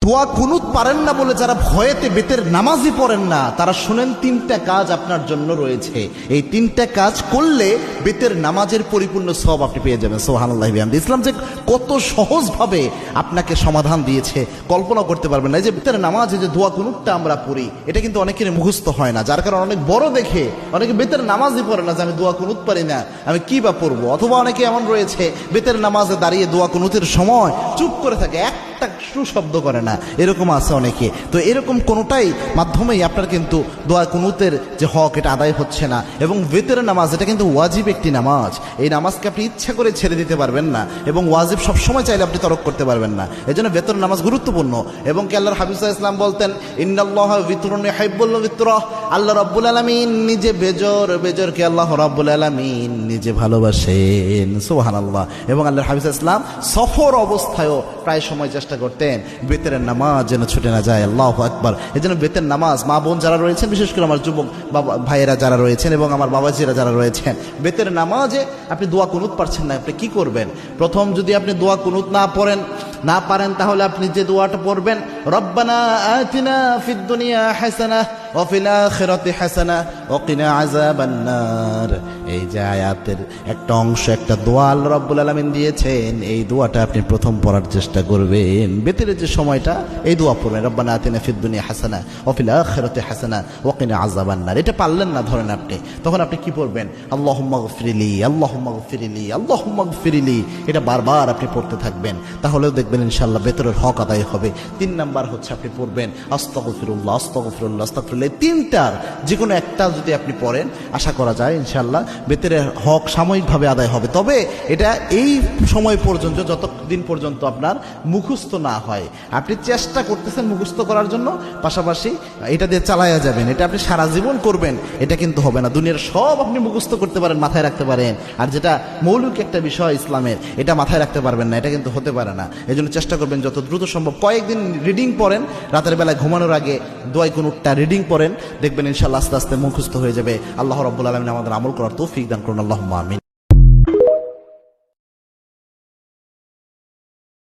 দোয়া কুনুত পারেন না বলে যারা ভয়েতে বেতের নামাজই পড়েন না, তারা শুনেন তিনটা কাজ আপনার জন্য রয়েছে। এই তিনটা কাজ করলে বেতের নামাজের পরিপূর্ণ সওয়াব আপনি পেয়ে যাবেন। সুবহানাল্লাহি বিহামদিহি। ইসলাম যে কত সহজভাবে আপনাকে সমাধান দিয়েছে কল্পনা করতে পারবেন না। এই যে বেতের নামাজে যে দোয়া কুনুতটা আমরা পড়ি, এটা কিন্তু অনেকের মুখস্থ হয় না, যার কারণে অনেক বড় দেখে অনেকে বেতের নামাজই পড়ে না যে আমি দোয়া কুনুত পারি না, আমি কি বা পড়বো। অথবা অনেকে এমন রয়েছে বেতের নামাজে দাঁড়িয়ে দোয়া কুনুতের সময় চুপ করে থাকে, একটা শব্দ করে না, এরকম আছে অনেকে। তো এরকম কোনোটাই মাধ্যমেই আপনার কিন্তু দোয়া কুনুতের যে হক এটা আদায় হচ্ছে না। এবং বেতের নামাজ এটা কিন্তু ওয়াজিব একটি নামাজ, এই নামাজকে আপনি ইচ্ছা করে ছেড়ে দিতে পারবেন না, এবং ওয়াজিব সবসময় চাইলে আপনি তরক করতে পারবেন না। এই জন্য বেতের নামাজ গুরুত্বপূর্ণ। এবং কি আল্লাহর হাবিব সাল্লাল্লাহু আলাইহি ওয়াসাল্লাম বলতেন, ইন্নাল্লাহা বিতরুন ইউহিব্বুল বিতরা, আল্লাহ রাব্বুল আলামিন নিজে বেজরকে আল্লাহ রাব্বুল আলামিন নিজে ভালোবাসেন। সুবহানাল্লাহ। এবং আল্লাহর হাবিব সাল্লাল্লাহু আলাইহি ওয়াসাল্লাম সফর অবস্থায়ও প্রায় সময় চেষ্টা করতেন বেতের নামাজ যেন ছুটে না যায়। আল্লাহু আকবার। এই জন্য বেতের নামাজ মা বোন যারা রয়েছেন, বিশেষ করে আমার যুবক বাবা ভাইয়েরা যারা রয়েছেন এবং আমার বাবাজিরা যারা রয়েছেন, বেতের নামাজে আপনি দোয়া কুনুত পারছেন না, আপনি কি করবেন? প্রথম যদি আপনি দোয়া কুনুত না পারেন তাহলে আপনি যে দোয়াটা পড়বেন, রব্বানা আতিনা ফিদ দুনিয়া হাসানাহ ওয়া ফিল আখিরাতি হাসানাহ ওয়া কিনা আযাবান নার। এই যে আয়াতের একটা অংশ, একটা দোয়া আল্লাহ রাব্বুল আলামিন দিয়েছেন, এই দোয়াটা আপনি প্রথম পড়ার চেষ্টা করবেন। বেতের যে সময়টা এই দোয়া পড়বেন, রব্বানা আতিনা ফিদ দুনিয়া হাসানাহ ওয়া ফিল আখিরাতি হাসানাহ ওয়া কিনা আযাবান নার। এটা পারলেন না ধরেন আপনি, তখন আপনি কি পড়বেন? আল্লাহুম্মা গফিরলি, আল্লাহুম্মা গফিরলি, আল্লাহুম্মা গফিরলি। এটা বারবার আপনি পড়তে থাকবেন, তাহলেও দেখবেন ইনশাআল্লাহ বেতরের হক আদায় হবে। 3 নাম্বার হচ্ছে আপনি পড়বেন আস্তাগফিরুল্লাহ, আস্তাগফিরুল্লাহ, আস্তাগফিরুল্লাহ। এই তিনটার যে কোনো একটা যদি আপনি পড়েন, আশা করা যায় ইনশাআল্লাহ বেতরের হক সাময়িকভাবে আদায় হবে। তবে এটা এই সময় পর্যন্ত, যতদিন পর্যন্ত আপনার মুখস্থ না হয়। আপনি চেষ্টা করতেছেন মুখস্থ করার জন্য, পাশাপাশি এটা দিয়ে চালায়া যাবেন। এটা আপনি সারা জীবন করবেন, এটা কিন্তু হবে না। দুনিয়ার সব আপনি মুখস্থ করতে পারেন, মাথায় রাখতে পারেন, আর যেটা মৌলিক একটা বিষয় ইসলামের, এটা মাথায় রাখতে পারবেন না, এটা কিন্তু হতে পারে না। এই জন্য চেষ্টা করবেন যত দ্রুত সম্ভব কয়েকদিন রিডিং পড়েন, রাতের বেলায় ঘুমানোর আগে দোয়া কুনুতটা রিডিং পড়েন, দেখবেন ইনশাআল্লাহ আস্তে আস্তে মুখস্থ হয়ে যাবে। আল্লাহ রাব্বুল আলামিন আমাদের আমল করার তৌফিক দান করুন। আল্লাহুম্মা আমিন।